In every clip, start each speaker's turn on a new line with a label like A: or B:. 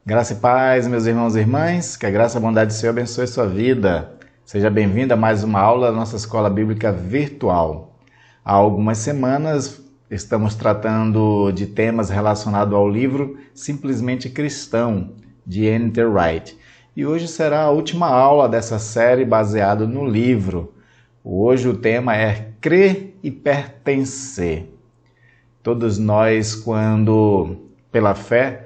A: Graça e paz, meus irmãos e irmãs, que a graça e a bondade do Senhor abençoe sua vida. Seja bem-vindo a mais uma aula da nossa Escola Bíblica Virtual. Há algumas semanas estamos tratando de temas relacionados ao livro Simplesmente Cristão, de N.T. Wright. E hoje será a última aula dessa série baseada no livro. Hoje o tema é Crer e Pertencer. Todos nós, quando pela fé,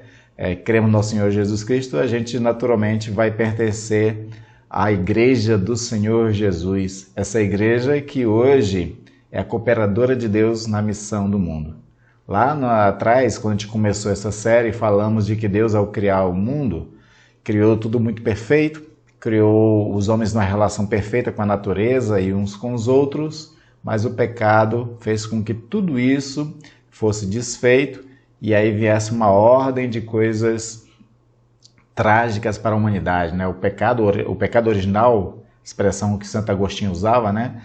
A: cremos no Senhor Jesus Cristo, a gente naturalmente vai pertencer à Igreja do Senhor Jesus. Essa igreja que hoje é a cooperadora de Deus na missão do mundo. Lá atrás, quando a gente começou essa série, falamos de que Deus, ao criar o mundo, criou tudo muito perfeito, criou os homens numa relação perfeita com a natureza e uns com os outros, mas o pecado fez com que tudo isso fosse desfeito e aí viesse uma ordem de coisas trágicas para a humanidade, né? O pecado original, expressão que Santo Agostinho usava, né?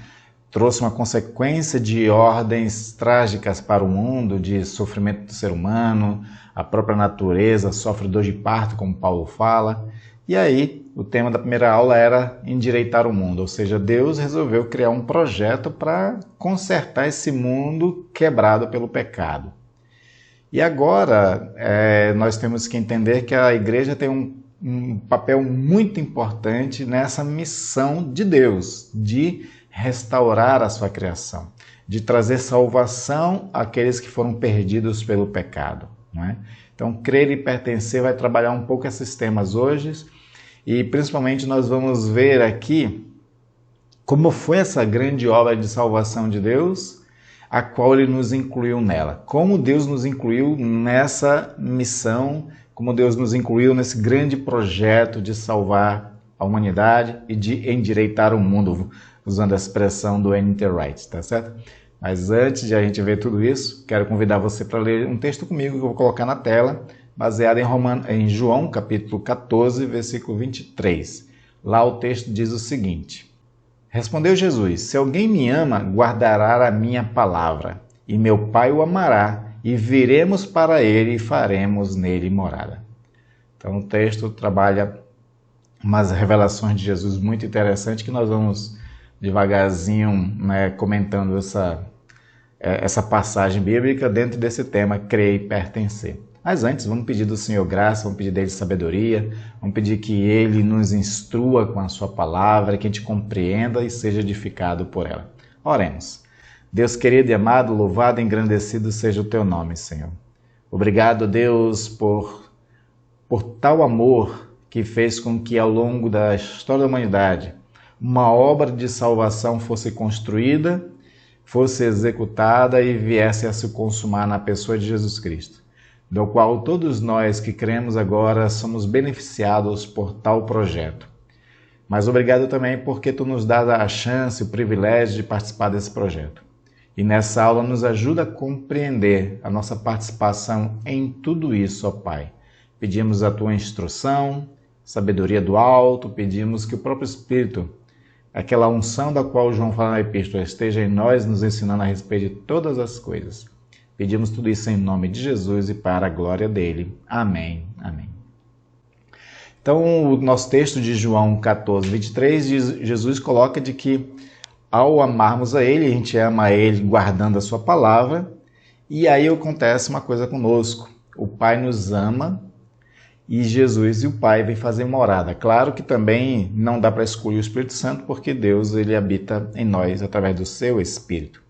A: Trouxe uma consequência de ordens trágicas para o mundo, de sofrimento do ser humano, a própria natureza sofre dor de parto, como Paulo fala. E aí, o tema da primeira aula era endireitar o mundo, ou seja, Deus resolveu criar um projeto para consertar esse mundo quebrado pelo pecado. E agora, nós temos que entender que a igreja tem um papel muito importante nessa missão de Deus, de restaurar a sua criação, de trazer salvação àqueles que foram perdidos pelo pecado, não é? Então, crer e pertencer vai trabalhar um pouco esses temas hoje e principalmente nós vamos ver aqui como foi essa grande obra de salvação de Deus, a qual Ele nos incluiu nela. Como Deus nos incluiu nessa missão, como Deus nos incluiu nesse grande projeto de salvar a humanidade e de endireitar o mundo, usando a expressão do N.T. Wright, tá certo? Mas antes de a gente ver tudo isso, quero convidar você para ler um texto comigo que eu vou colocar na tela, baseado em João, capítulo 14, versículo 23. Lá o texto diz o seguinte: Respondeu Jesus: Se alguém me ama, guardará a minha palavra, e meu Pai o amará, e viremos para ele e faremos nele morada. Então o texto trabalha umas revelações de Jesus muito interessantes que nós vamos devagarzinho, né, comentando essa passagem bíblica dentro desse tema, crer e pertencer. Mas antes, vamos pedir do Senhor graça, vamos pedir dele sabedoria, vamos pedir que ele nos instrua com a sua palavra, que a gente compreenda e seja edificado por ela. Oremos. Deus querido e amado, louvado e engrandecido seja o teu nome, Senhor. Obrigado, Deus, por tal amor que fez com que ao longo da história da humanidade uma obra de salvação fosse construída, fosse executada e viesse a se consumar na pessoa de Jesus Cristo, do qual todos nós que cremos agora somos beneficiados por tal projeto. Mas obrigado também porque tu nos dás a chance, o privilégio de participar desse projeto. E nessa aula nos ajuda a compreender a nossa participação em tudo isso, ó Pai. Pedimos a tua instrução, sabedoria do alto, pedimos que o próprio Espírito, aquela unção da qual João fala na epístola, esteja em nós, nos ensinando a respeito de todas as coisas. Pedimos tudo isso em nome de Jesus e para a glória dele. Amém. Amém. Então, o nosso texto de João 14, 23, Jesus coloca de que ao amarmos a ele, a gente ama a ele guardando a sua palavra, e aí acontece uma coisa conosco. O Pai nos ama e Jesus e o Pai vêm fazer morada. Claro que também não dá para excluir o Espírito Santo, porque Deus ele habita em nós através do seu Espírito.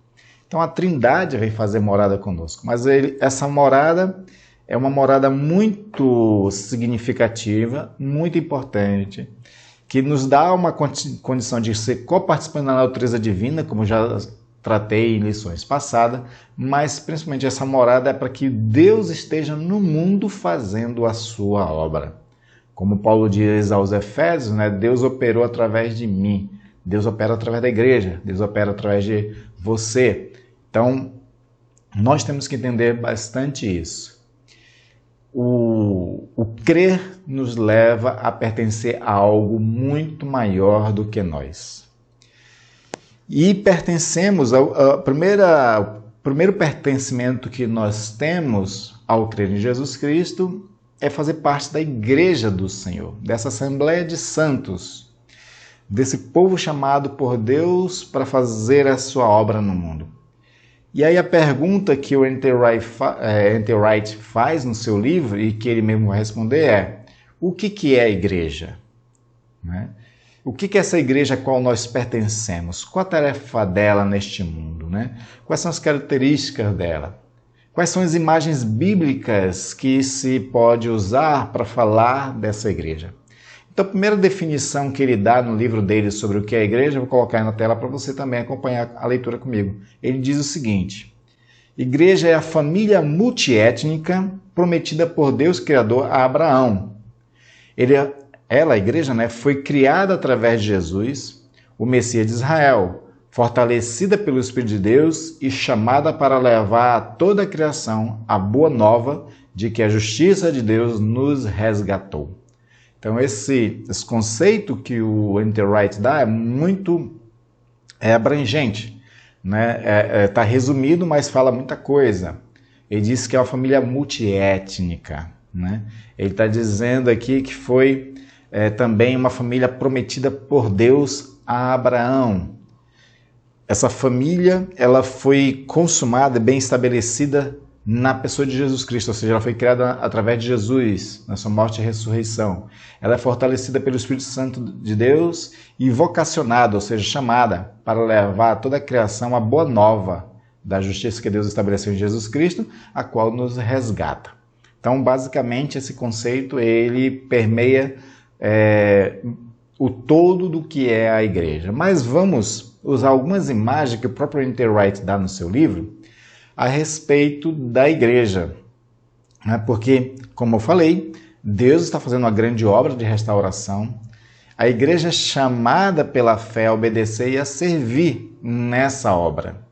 A: Então a Trindade vem fazer morada conosco, mas essa morada é uma morada muito significativa, muito importante, que nos dá uma condição de ser coparticipante da natureza divina, como já tratei em lições passadas, mas principalmente essa morada é para que Deus esteja no mundo fazendo a sua obra. Como Paulo diz aos Efésios, né, Deus operou através de mim, Deus opera através da igreja, Deus opera através de você. Então, nós temos que entender bastante isso. O crer nos leva a pertencer a algo muito maior do que nós. E pertencemos ao primeiro pertencimento que nós temos ao crer em Jesus Cristo é fazer parte da igreja do Senhor, dessa Assembleia de Santos, desse povo chamado por Deus para fazer a sua obra no mundo. E aí a pergunta que o N.T. Wright faz no seu livro, e que ele mesmo vai responder é: o que é a igreja? Né? O que é essa igreja a qual nós pertencemos? Qual a tarefa dela neste mundo? Né? Quais são as características dela? Quais são as imagens bíblicas que se pode usar para falar dessa igreja? Então, a primeira definição que ele dá no livro dele sobre o que é a igreja, eu vou colocar aí na tela para você também acompanhar a leitura comigo. Ele diz o seguinte: igreja é a família multiétnica prometida por Deus Criador a Abraão. Ela, a igreja, né, foi criada através de Jesus, o Messias de Israel, fortalecida pelo Espírito de Deus e chamada para levar a toda a criação a boa nova de que a justiça de Deus nos resgatou. Então esse conceito que o N.T. Wright dá é muito abrangente, né? Tá resumido, mas fala muita coisa. Ele diz que é uma família multiétnica, né? Ele está dizendo aqui que foi também uma família prometida por Deus a Abraão. Essa família, ela foi consumada, bem estabelecida na pessoa de Jesus Cristo, ou seja, ela foi criada através de Jesus, na sua morte e ressurreição. Ela é fortalecida pelo Espírito Santo de Deus e vocacionada, ou seja, chamada para levar toda a criação à boa nova da justiça que Deus estabeleceu em Jesus Cristo, a qual nos resgata. Então, basicamente, esse conceito ele permeia o todo do que é a igreja. Mas vamos usar algumas imagens que o próprio N.T. Wright dá no seu livro a respeito da igreja. Porque, como eu falei, Deus está fazendo uma grande obra de restauração. A igreja é chamada pela fé a obedecer e a servir nessa obra.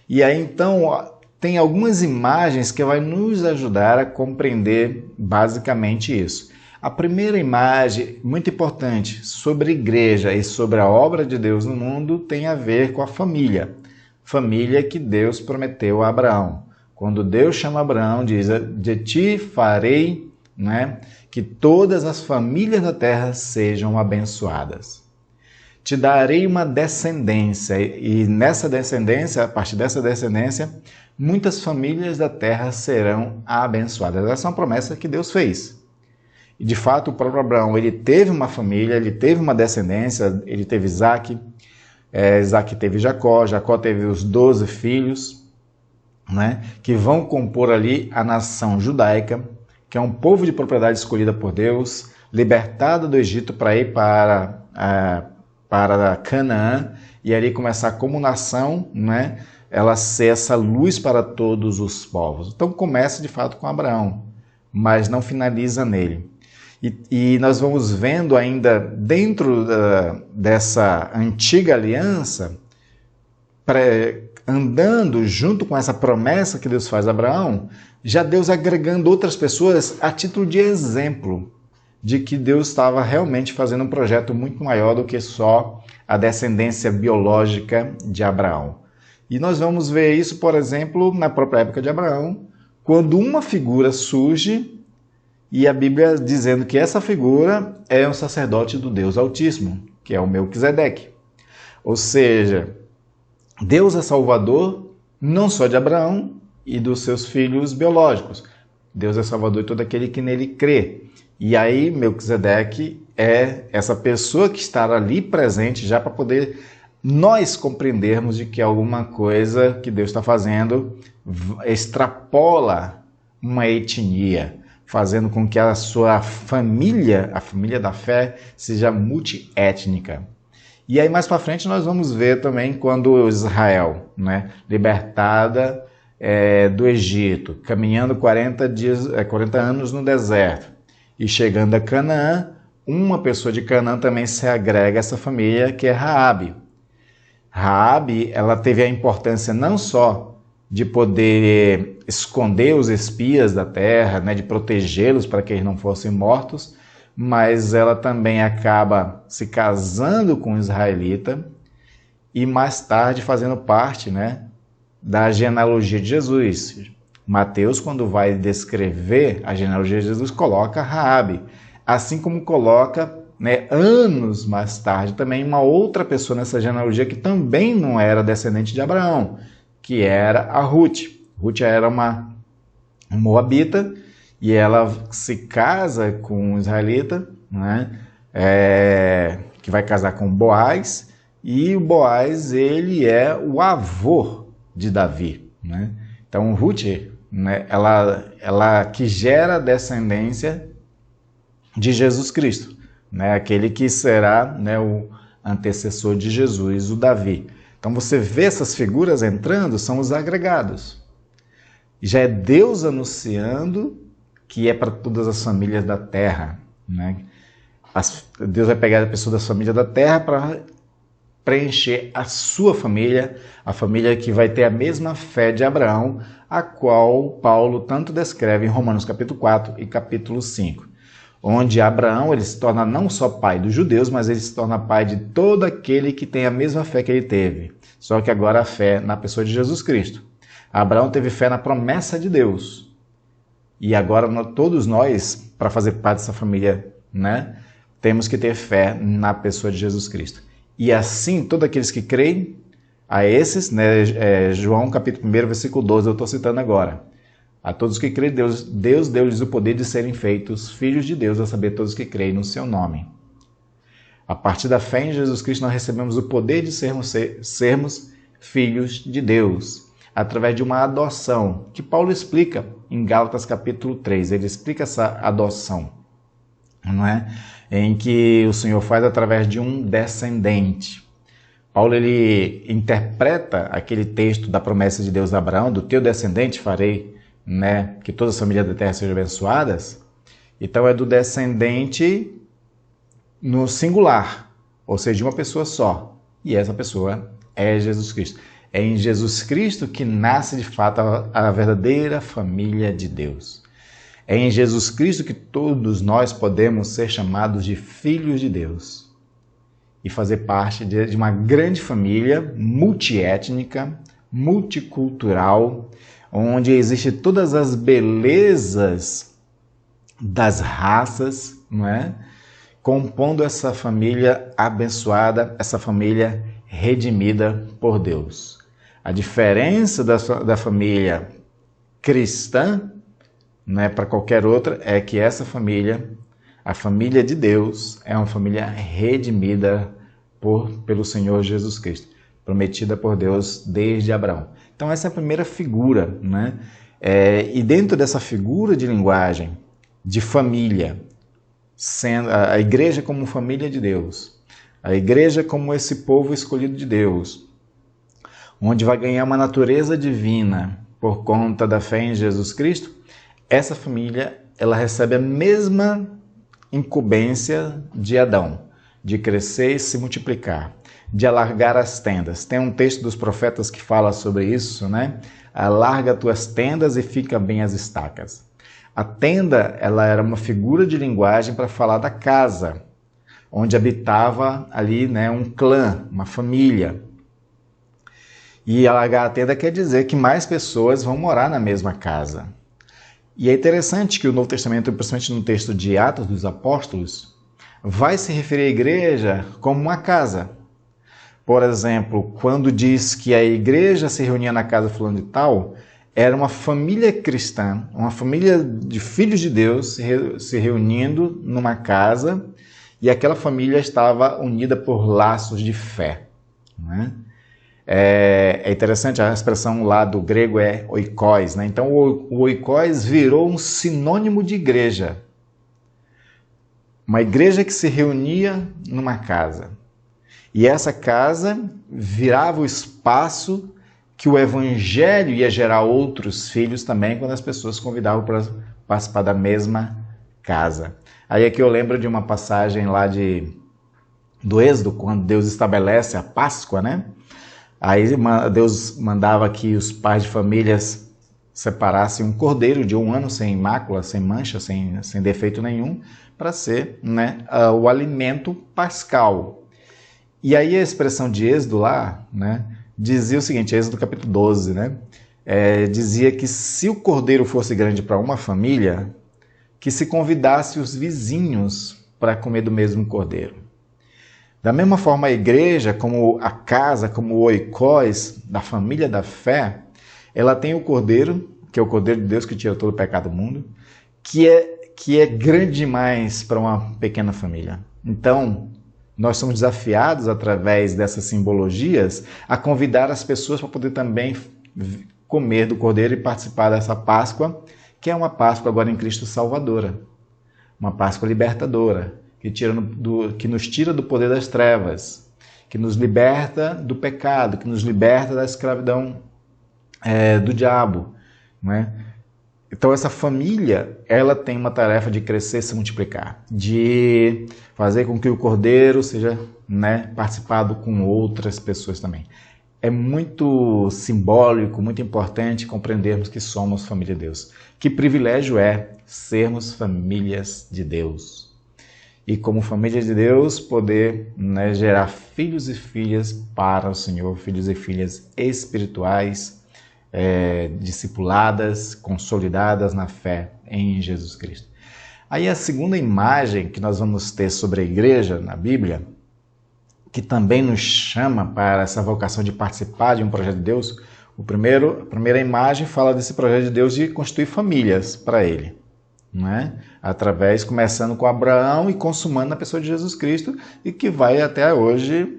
A: E aí, então, tem algumas imagens que vai nos ajudar a compreender basicamente isso. A primeira imagem, muito importante, sobre a igreja e sobre a obra de Deus no mundo, tem a ver com a família. Família que Deus prometeu a Abraão. Quando Deus chama Abraão, diz: de ti farei, né, que todas as famílias da terra sejam abençoadas. Te darei uma descendência, e nessa descendência, a partir dessa descendência, muitas famílias da terra serão abençoadas. Essa é uma promessa que Deus fez. E de fato, o próprio Abraão, ele teve uma família, ele teve uma descendência, ele teve Isaac, Isaac teve Jacó, Jacó teve os 12 filhos, né, que vão compor ali a nação judaica, que é um povo de propriedade escolhida por Deus, libertado do Egito para ir para Canaã, e ali começar como nação, né, ela ser essa luz para todos os povos. Então começa de fato com Abraão, mas não finaliza nele. E nós vamos vendo ainda dentro dessa antiga aliança, andando junto com essa promessa que Deus faz a Abraão, já Deus agregando outras pessoas a título de exemplo de que Deus estava realmente fazendo um projeto muito maior do que só a descendência biológica de Abraão. E nós vamos ver isso, por exemplo, na própria época de Abraão, quando uma figura surge e a Bíblia dizendo que essa figura é um sacerdote do Deus Altíssimo, que é o Melquisedeque. Ou seja, Deus é salvador não só de Abraão e dos seus filhos biológicos. Deus é salvador de todo aquele que nele crê. E aí Melquisedeque é essa pessoa que está ali presente já para poder nós compreendermos de que alguma coisa que Deus está fazendo extrapola uma etnia, fazendo com que a sua família, a família da fé, seja multiétnica. E aí mais para frente nós vamos ver também quando Israel, né, libertada do Egito, caminhando 40 anos no deserto e chegando a Canaã, uma pessoa de Canaã também se agrega a essa família, que é Raabe. Raabe, ela teve a importância não só de poder esconder os espias da terra, né, de protegê-los para que eles não fossem mortos, mas ela também acaba se casando com um israelita e mais tarde fazendo parte, né, da genealogia de Jesus. Mateus, quando vai descrever a genealogia de Jesus, coloca Raabe, assim como coloca, né, anos mais tarde também uma outra pessoa nessa genealogia que também não era descendente de Abraão, que era a Ruth. Ruth era uma moabita e ela se casa com um israelita, né, que vai casar com Boaz, e o Boaz, ele é o avô de Davi, né? Então Ruth, né, ela que gera descendência de Jesus Cristo, né, aquele que será, né, o antecessor de Jesus, o Davi. Então você vê essas figuras entrando, são os agregados. Já é Deus anunciando que é para todas as famílias da terra, né? Deus vai pegar a pessoa das famílias da terra para preencher a sua família, a família que vai ter a mesma fé de Abraão, a qual Paulo tanto descreve em Romanos capítulo 4 e capítulo 5, onde Abraão ele se torna não só pai dos judeus, mas ele se torna pai de todo aquele que tem a mesma fé que ele teve, só que agora a fé na pessoa de Jesus Cristo. Abraão teve fé na promessa de Deus, e agora todos nós, para fazer parte dessa família, né, temos que ter fé na pessoa de Jesus Cristo. E assim, todos aqueles que creem, a esses, né, João capítulo 1, versículo 12, eu estou citando agora. A todos que creem, Deus deu-lhes o poder de serem feitos filhos de Deus, a saber, todos que creem no seu nome. A partir da fé em Jesus Cristo, nós recebemos o poder de sermos filhos de Deus, através de uma adoção, que Paulo explica em Gálatas capítulo 3. Ele explica essa adoção, não é? Em que o Senhor faz através de um descendente. Paulo ele interpreta aquele texto da promessa de Deus a Abraão, do teu descendente farei, né, que todas as famílias da terra sejam abençoadas. Então é do descendente no singular, ou seja, de uma pessoa só. E essa pessoa é Jesus Cristo. É em Jesus Cristo que nasce de fato a verdadeira família de Deus. É em Jesus Cristo que todos nós podemos ser chamados de filhos de Deus e fazer parte de uma grande família multiétnica, multicultural, onde existem todas as belezas das raças, não é? Compondo essa família abençoada, essa família redimida por Deus. A diferença da família cristã, né, para qualquer outra, é que essa família, a família de Deus, é uma família redimida pelo Senhor Jesus Cristo, prometida por Deus desde Abraão. Então essa é a primeira figura, né? E dentro dessa figura de linguagem, de família, sendo a igreja como família de Deus, a igreja como esse povo escolhido de Deus, onde vai ganhar uma natureza divina por conta da fé em Jesus Cristo, essa família ela recebe a mesma incumbência de Adão, de crescer e se multiplicar, de alargar as tendas. Tem um texto dos profetas que fala sobre isso, né? Alarga tuas tendas e fica bem as estacas. A tenda ela era uma figura de linguagem para falar da casa, onde habitava ali, né, um clã, uma família. E alargar a tenda quer dizer que mais pessoas vão morar na mesma casa. E é interessante que o Novo Testamento, principalmente no texto de Atos dos Apóstolos, vai se referir à igreja como uma casa. Por exemplo, quando diz que a igreja se reunia na casa fulano de tal, era uma família cristã, uma família de filhos de Deus se reunindo numa casa, e aquela família estava unida por laços de fé, né? É interessante, a expressão lá do grego é oikos, né? Então o oikos virou um sinônimo de igreja. Uma igreja que se reunia numa casa. E essa casa virava o espaço que o evangelho ia gerar outros filhos também, quando as pessoas convidavam para participar da mesma casa. Aí aqui eu lembro de uma passagem lá do Êxodo, quando Deus estabelece a Páscoa, né? Aí Deus mandava que os pais de famílias separassem um cordeiro de 1 ano sem mácula, sem mancha, sem defeito nenhum, para ser, né, o alimento pascal. E aí a expressão de Êxodo lá, né, dizia o seguinte, Êxodo capítulo 12, né? dizia que se o cordeiro fosse grande para uma família, que se convidasse os vizinhos para comer do mesmo cordeiro. Da mesma forma, a igreja, como a casa, como o oikós da família da fé, ela tem o cordeiro, que é o cordeiro de Deus que tira todo o pecado do mundo, que é grande demais para uma pequena família. Então, nós somos desafiados, através dessas simbologias, a convidar as pessoas para poder também comer do cordeiro e participar dessa Páscoa, que é uma Páscoa agora em Cristo salvadora, uma Páscoa libertadora, que nos tira do poder das trevas, que nos liberta do pecado, que nos liberta da escravidão do diabo, né? Então essa família, ela tem uma tarefa de crescer e se multiplicar, de fazer com que o cordeiro seja, participado com outras pessoas também. É muito simbólico, muito importante compreendermos que somos família de Deus. Que privilégio é sermos famílias de Deus. E como família de Deus, poder gerar filhos e filhas para o Senhor, filhos e filhas espirituais, discipuladas, consolidadas na fé em Jesus Cristo. Aí a segunda imagem que nós vamos ter sobre a igreja na Bíblia, que também nos chama para essa vocação de participar de um projeto de Deus, a primeira imagem fala desse projeto de Deus de constituir famílias para ele, começando com Abraão e consumando na pessoa de Jesus Cristo, e que vai até hoje,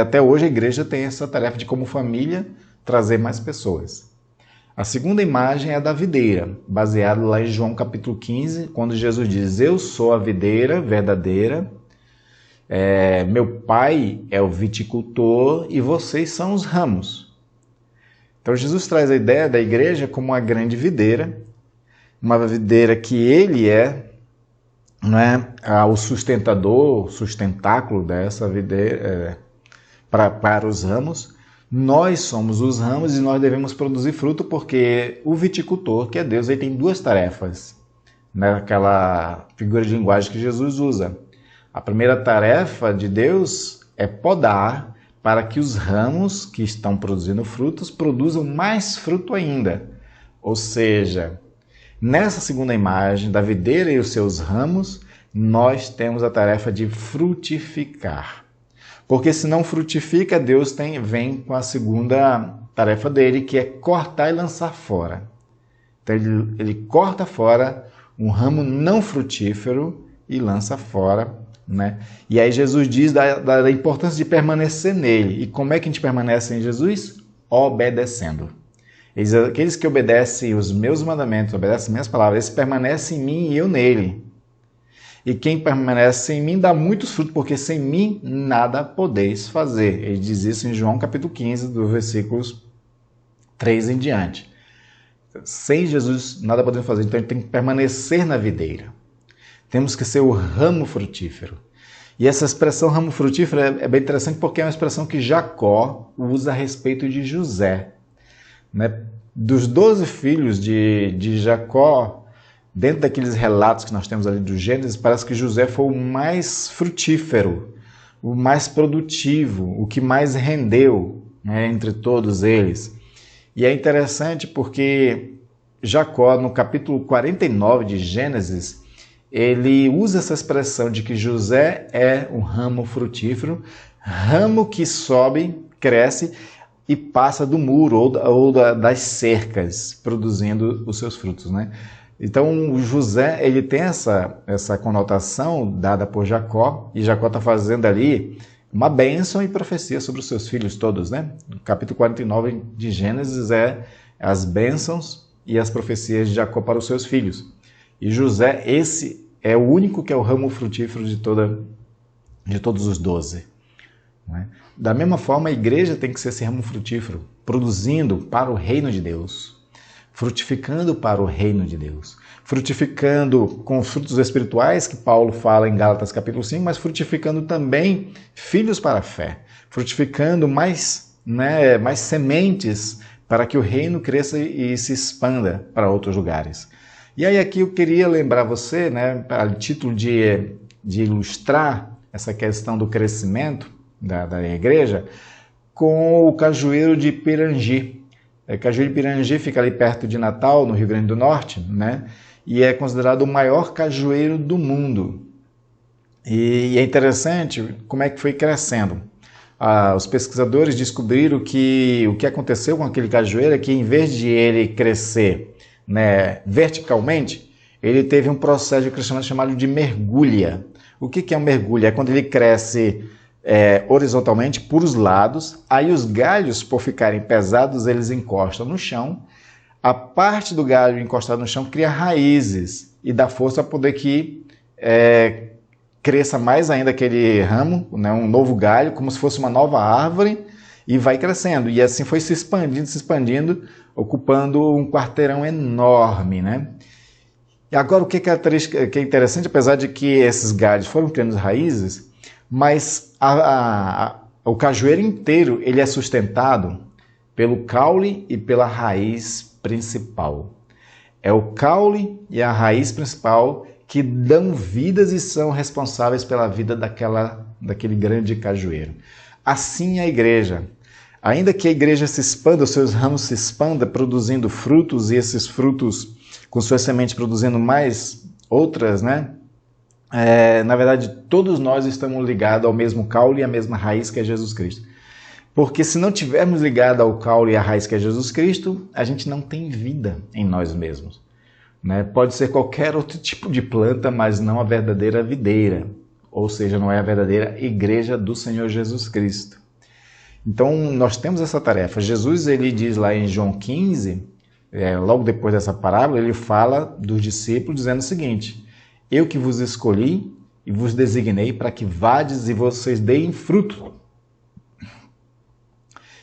A: até hoje a igreja tem essa tarefa de, como família, trazer mais pessoas. A segunda imagem é a da videira, baseada lá em João capítulo 15, quando Jesus diz: eu sou a videira verdadeira, meu pai é o viticultor e vocês são os ramos. Então Jesus traz a ideia da igreja como uma grande videira, uma videira que ele o sustentador, o sustentáculo dessa videira para os ramos. Nós somos os ramos e nós devemos produzir fruto, porque o viticultor, que é Deus, ele tem duas tarefas, naquela figura de linguagem que Jesus usa. A primeira tarefa de Deus é podar para que os ramos que estão produzindo frutos produzam mais fruto ainda. Ou seja, nessa segunda imagem da videira e os seus ramos, nós temos a tarefa de frutificar. Porque se não frutifica, Deus vem com a segunda tarefa dele, que é cortar e lançar fora. Então ele corta fora um ramo não frutífero e lança fora. E aí Jesus diz da importância de permanecer nele. E como é que a gente permanece em Jesus? Obedecendo. Aqueles que obedecem os meus mandamentos, obedecem minhas palavras, eles permanecem em mim e eu nele. E quem permanece em mim dá muitos frutos, porque sem mim nada podeis fazer. Ele diz isso em João capítulo 15, dos versículos 3 em diante. Sem Jesus nada podemos fazer, então a gente tem que permanecer na videira. Temos que ser o ramo frutífero. E essa expressão ramo frutífero é bem interessante, porque é uma expressão que Jacó usa a respeito de José. Dos 12 filhos de Jacó, dentro daqueles relatos que nós temos ali do Gênesis, parece que José foi o mais frutífero, o mais produtivo, o que mais rendeu entre todos eles. E é interessante porque Jacó, no capítulo 49 de Gênesis, ele usa essa expressão de que José é um ramo frutífero, ramo que sobe, cresce e passa do muro ou das cercas, produzindo os seus frutos, Então, o José, ele tem essa conotação dada por Jacó, e Jacó está fazendo ali uma bênção e profecia sobre os seus filhos todos, O capítulo 49 de Gênesis é as bênçãos e as profecias de Jacó para os seus filhos. E José, esse é o único que é o ramo frutífero de todos os 12. Da mesma forma, a igreja tem que ser esse ramo frutífero, produzindo para o reino de Deus. Frutificando para o reino de Deus, frutificando com os frutos espirituais que Paulo fala em Gálatas capítulo 5, mas frutificando também filhos para a fé, frutificando mais sementes para que o reino cresça e se expanda para outros lugares. E aí aqui eu queria lembrar você, a título de ilustrar essa questão do crescimento da igreja, com o cajueiro de Pirangi. Cajueiro de Pirangi fica ali perto de Natal, no Rio Grande do Norte, né? E é considerado o maior cajueiro do mundo. E é interessante como é que foi crescendo. Os pesquisadores descobriram que o que aconteceu com aquele cajueiro é que, em vez de ele crescer, né, verticalmente, ele teve um processo de crescimento chamado de mergulha. O que é um mergulho? É quando ele cresce horizontalmente por os lados, aí os galhos, por ficarem pesados, eles encostam no chão. A parte do galho encostado no chão cria raízes e dá força para poder que cresça mais ainda aquele ramo, né, um novo galho, como se fosse uma nova árvore, e vai crescendo. E assim foi se expandindo, ocupando um quarteirão enorme, né? E agora o que é interessante, apesar de que esses galhos foram criando raízes, mas o cajueiro inteiro ele é sustentado pelo caule e pela raiz principal. É o caule e a raiz principal que dão vidas e são responsáveis pela vida daquele grande cajueiro. Assim é a igreja. Ainda que a igreja se expanda, os seus ramos se expandam, produzindo frutos, e esses frutos, com suas sementes, produzindo mais outras, né? Na verdade, todos nós estamos ligados ao mesmo caule e à mesma raiz que é Jesus Cristo. Porque se não tivermos ligado ao caule e à raiz que é Jesus Cristo, a gente não tem vida em nós mesmos. Né? Pode ser qualquer outro tipo de planta, mas não a verdadeira videira, ou seja, não é a verdadeira igreja do Senhor Jesus Cristo. Então, nós temos essa tarefa. Jesus, ele diz lá em João 15, logo depois dessa parábola, ele fala dos discípulos dizendo o seguinte: eu que vos escolhi e vos designei para que vades e vocês deem fruto.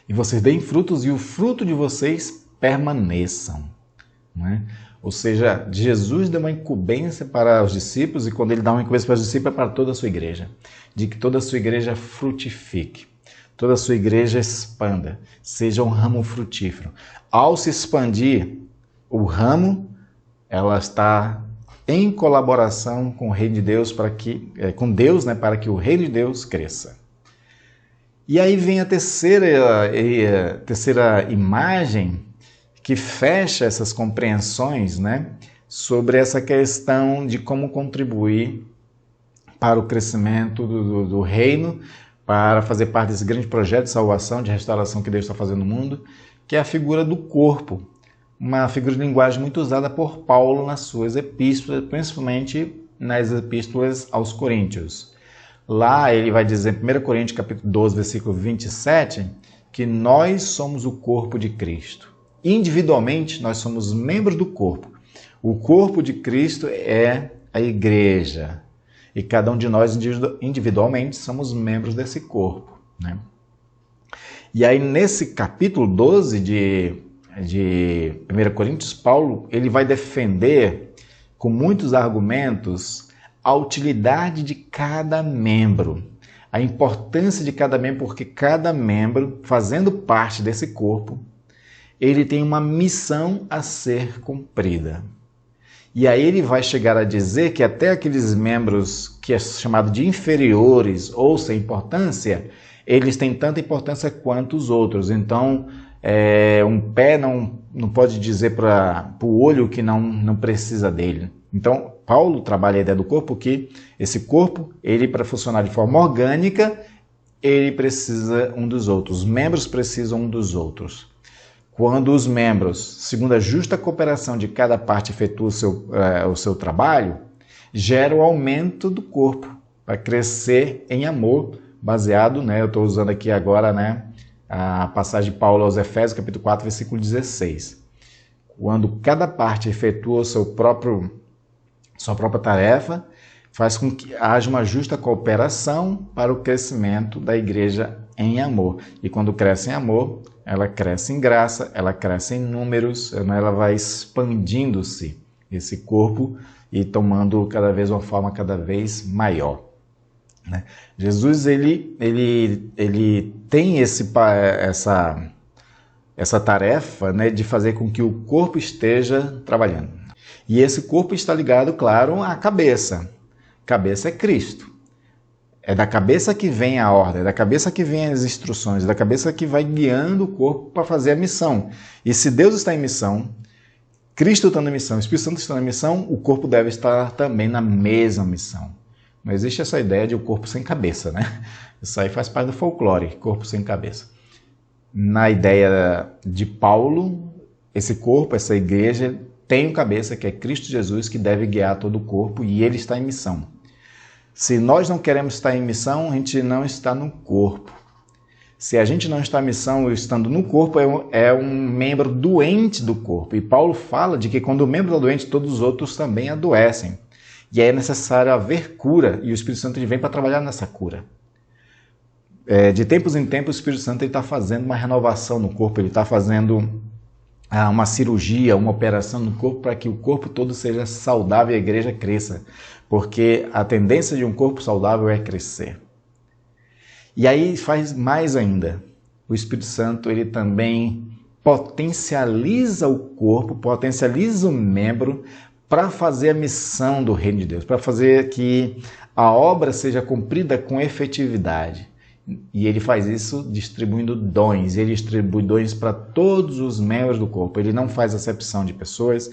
A: E vocês deem frutos e o fruto de vocês permaneçam. Né? Ou seja, Jesus deu uma incumbência para os discípulos, e quando ele dá uma incumbência para os discípulos é para toda a sua igreja, de que toda a sua igreja frutifique, toda a sua igreja expanda, seja um ramo frutífero. Ao se expandir o ramo, ela está em colaboração com o reino de Deus, com Deus, né, para que o reino de Deus cresça. E aí vem a terceira imagem, que fecha essas compreensões, né, sobre essa questão de como contribuir para o crescimento do reino, para fazer parte desse grande projeto de salvação, de restauração que Deus está fazendo no mundo, que é a figura do corpo. Uma figura de linguagem muito usada por Paulo nas suas epístolas, principalmente nas epístolas aos Coríntios. Lá ele vai dizer, em 1 Coríntios capítulo 12, versículo 27, que nós somos o corpo de Cristo. Individualmente, nós somos membros do corpo. O corpo de Cristo é a igreja. E cada um de nós, individualmente, somos membros desse corpo. Né? E aí, nesse capítulo 12 de 1 Coríntios, Paulo ele vai defender, com muitos argumentos, a utilidade de cada membro. A importância de cada membro, porque cada membro, fazendo parte desse corpo, ele tem uma missão a ser cumprida. E aí ele vai chegar a dizer que até aqueles membros que é chamado de inferiores ou sem importância, eles têm tanta importância quanto os outros. Então, um pé não pode dizer para o olho que não precisa dele. Então, Paulo trabalha a ideia do corpo, que esse corpo, ele para funcionar de forma orgânica, ele precisa um dos outros. Os membros precisam um dos outros. Quando os membros, segundo a justa cooperação de cada parte, efetuam o seu trabalho, gera o aumento do corpo, para crescer em amor, baseado, né, eu estou usando aqui agora, né, a passagem de Paulo aos Efésios, capítulo 4, versículo 16. Quando cada parte efetua sua própria tarefa, faz com que haja uma justa cooperação para o crescimento da igreja em amor. E quando cresce em amor, ela cresce em graça, ela cresce em números, ela vai expandindo-se, esse corpo, e tomando cada vez uma forma cada vez maior. Né? Jesus ele tem essa tarefa, né, de fazer com que o corpo esteja trabalhando. E esse corpo está ligado, claro, à cabeça. Cabeça é Cristo. É da cabeça que vem a ordem, é da cabeça que vem as instruções, é da cabeça que vai guiando o corpo para fazer a missão. E se Deus está em missão, Cristo está na missão, o Espírito Santo está na missão, o corpo deve estar também na mesma missão. Não existe essa ideia de o corpo sem cabeça, né? Isso aí faz parte do folclore, corpo sem cabeça. Na ideia de Paulo, esse corpo, essa igreja, tem um cabeça que é Cristo Jesus, que deve guiar todo o corpo, e ele está em missão. Se nós não queremos estar em missão, a gente não está no corpo. Se a gente não está em missão, estando no corpo, é um membro doente do corpo. E Paulo fala de que quando o membro está doente, todos os outros também adoecem. E é necessário haver cura, e o Espírito Santo ele vem para trabalhar nessa cura. De tempos em tempos, o Espírito Santo está fazendo uma renovação no corpo, ele está fazendo uma cirurgia, uma operação no corpo para que o corpo todo seja saudável e a igreja cresça. Porque a tendência de um corpo saudável é crescer. E aí faz mais ainda. O Espírito Santo ele também potencializa o corpo, potencializa o membro para fazer a missão do reino de Deus, para fazer que a obra seja cumprida com efetividade. E ele faz isso distribuindo dons. Ele distribui dons para todos os membros do corpo. Ele não faz acepção de pessoas.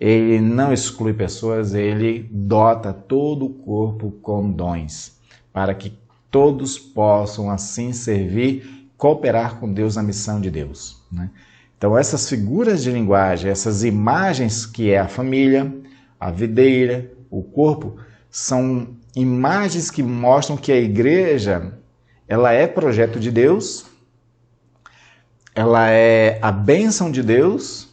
A: Ele não exclui pessoas, ele dota todo o corpo com dons, para que todos possam assim servir, cooperar com Deus na missão de Deus, né? Então essas figuras de linguagem, essas imagens que é a família, a videira, o corpo, são imagens que mostram que a igreja, ela é projeto de Deus, ela é a bênção de Deus,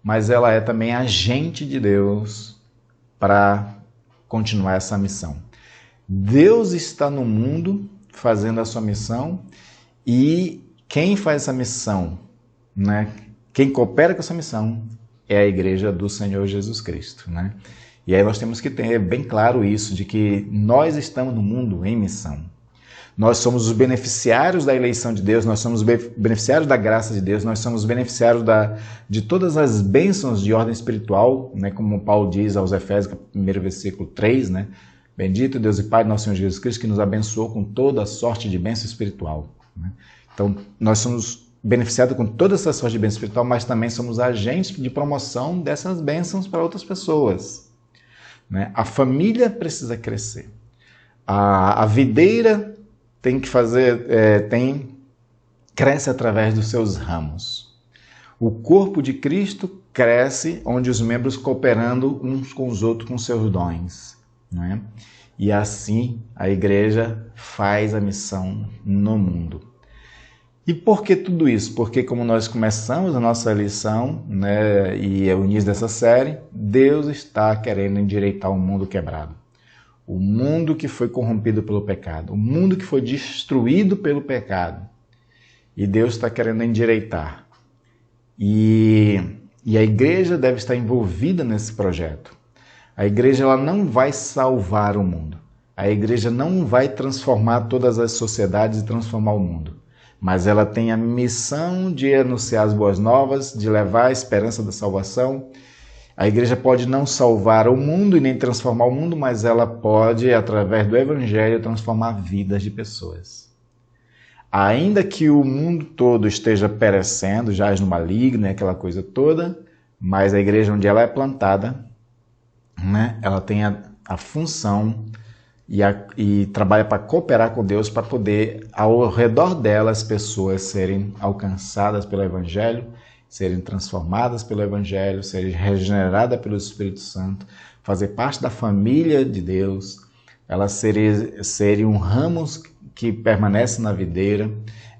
A: mas ela é também agente de Deus para continuar essa missão. Deus está no mundo fazendo a sua missão e quem faz essa missão, né? Quem coopera com essa missão é a igreja do Senhor Jesus Cristo, né? E aí nós temos que ter bem claro isso, de que nós estamos no mundo em missão. Nós somos os beneficiários da eleição de Deus, nós somos beneficiários da graça de Deus, nós somos beneficiários de todas as bênçãos de ordem espiritual, né? Como Paulo diz aos Efésios, 1 versículo 3, né? Bendito Deus e Pai do nosso Senhor Jesus Cristo, que nos abençoou com toda a sorte de bênção espiritual, né? Então, nós somos beneficiados com toda essa sorte de bênção espiritual, mas também somos agentes de promoção dessas bênçãos para outras pessoas, né? A família precisa crescer. A videira tem que fazer, cresce através dos seus ramos. O corpo de Cristo cresce onde os membros cooperando uns com os outros com seus dons, né? E assim a igreja faz a missão no mundo. E por que tudo isso? Porque como nós começamos a nossa lição, né, e é o início dessa série, Deus está querendo endireitar o mundo quebrado. O mundo que foi corrompido pelo pecado, o mundo que foi destruído pelo pecado. E Deus está querendo endireitar. E a igreja deve estar envolvida nesse projeto. A igreja ela não vai salvar o mundo. A igreja não vai transformar todas as sociedades e transformar o mundo. Mas ela tem a missão de anunciar as boas novas, de levar a esperança da salvação. A igreja pode não salvar o mundo e nem transformar o mundo, mas ela pode, através do evangelho, transformar vidas de pessoas. Ainda que o mundo todo esteja perecendo, jaz no maligno, aquela coisa toda, mas a igreja onde ela é plantada, né, ela tem a função e trabalha para cooperar com Deus, para poder, ao redor dela, as pessoas serem alcançadas pelo evangelho, serem transformadas pelo evangelho, serem regeneradas pelo Espírito Santo, fazer parte da família de Deus, elas serem um ramo que permanece na videira,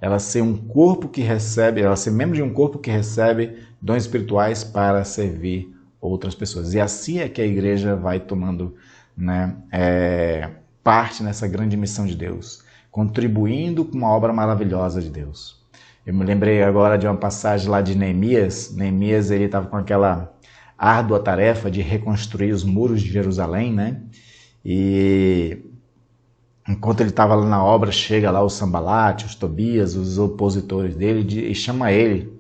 A: ela ser um corpo que recebe, ela ser membro de um corpo que recebe dons espirituais para servir outras pessoas. E assim é que a igreja vai tomando, né, parte nessa grande missão de Deus, contribuindo com uma obra maravilhosa de Deus. Eu me lembrei agora de uma passagem lá de Neemias. Neemias ele estava com aquela árdua tarefa de reconstruir os muros de Jerusalém, né? E enquanto ele estava lá na obra, chega lá o Sambalate, os Tobias, os opositores dele, e chama ele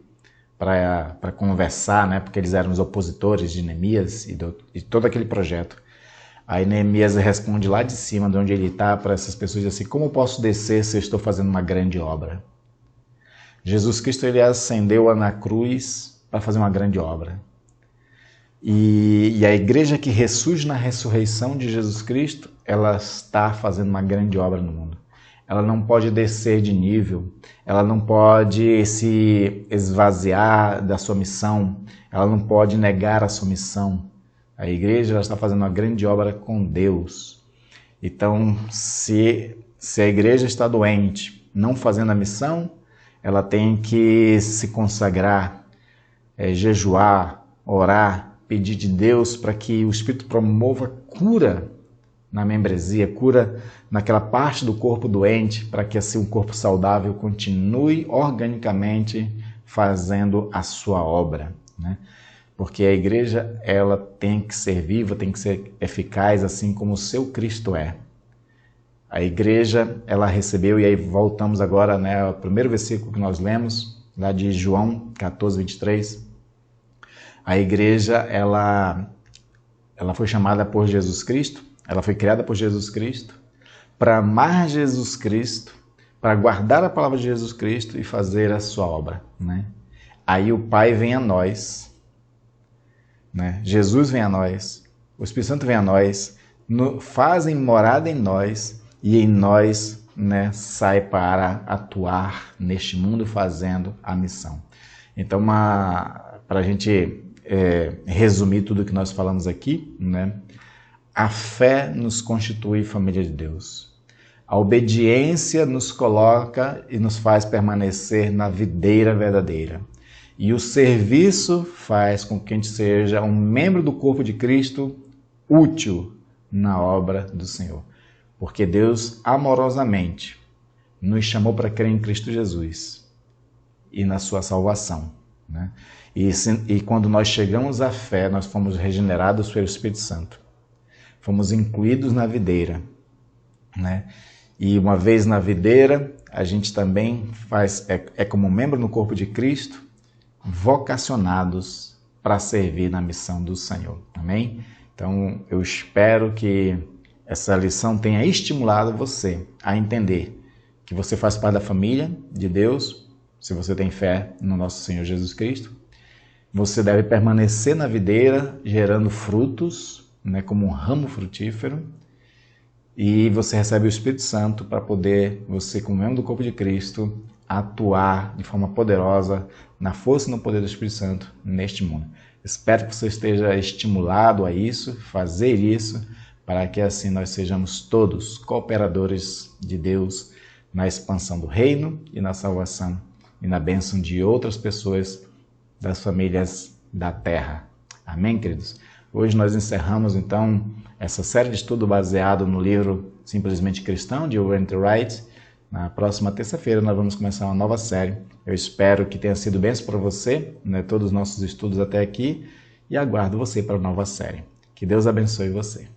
A: para conversar, né? Porque eles eram os opositores de Neemias e todo aquele projeto. Aí Neemias responde lá de cima, de onde ele está, para essas pessoas assim: como eu posso descer se eu estou fazendo uma grande obra? Jesus Cristo, ele ascendeu na cruz para fazer uma grande obra. E a igreja que ressurge na ressurreição de Jesus Cristo, ela está fazendo uma grande obra no mundo. Ela não pode descer de nível, ela não pode se esvaziar da sua missão, ela não pode negar a sua missão. A igreja, ela está fazendo uma grande obra com Deus. Então, se a igreja está doente, não fazendo a missão, ela tem que se consagrar, jejuar, orar, pedir de Deus para que o Espírito promova cura na membresia, cura naquela parte do corpo doente, para que assim o corpo saudável continue organicamente fazendo a sua obra, né? Porque a igreja, ela tem que ser viva, tem que ser eficaz, assim como o seu Cristo é. A igreja, ela recebeu, e aí voltamos agora, né, ao primeiro versículo que nós lemos, lá de João 14, 23. A igreja, ela foi chamada por Jesus Cristo, ela foi criada por Jesus Cristo, para amar Jesus Cristo, para guardar a palavra de Jesus Cristo e fazer a sua obra, né? Aí o Pai vem a nós, né? Jesus vem a nós, o Espírito Santo vem a nós, fazem morada em nós e em nós, né, sai para atuar neste mundo fazendo a missão. Então, para a gente resumir tudo o que nós falamos aqui, né, a fé nos constitui família de Deus. A obediência nos coloca e nos faz permanecer na videira verdadeira. E o serviço faz com que a gente seja um membro do corpo de Cristo útil na obra do Senhor. Porque Deus amorosamente nos chamou para crer em Cristo Jesus e na sua salvação, né? E quando nós chegamos à fé, nós fomos regenerados pelo Espírito Santo. Fomos incluídos na videira, né? E uma vez na videira, a gente também como membro no corpo de Cristo, vocacionados para servir na missão do Senhor. Amém? Então, eu espero que essa lição tenha estimulado você a entender que você faz parte da família de Deus, se você tem fé no nosso Senhor Jesus Cristo. Você deve permanecer na videira, gerando frutos, né, como um ramo frutífero, e você recebe o Espírito Santo para poder, você como membro do corpo de Cristo, atuar de forma poderosa na força e no poder do Espírito Santo neste mundo. Espero que você esteja estimulado a isso, fazer isso, para que assim nós sejamos todos cooperadores de Deus na expansão do reino e na salvação e na bênção de outras pessoas das famílias da terra. Amém, queridos? Hoje nós encerramos então essa série de estudo baseado no livro Simplesmente Cristão, de Ellen G. White. Na próxima terça-feira nós vamos começar uma nova série. Eu espero que tenha sido bênção para você, né, todos os nossos estudos até aqui, e aguardo você para a nova série. Que Deus abençoe você.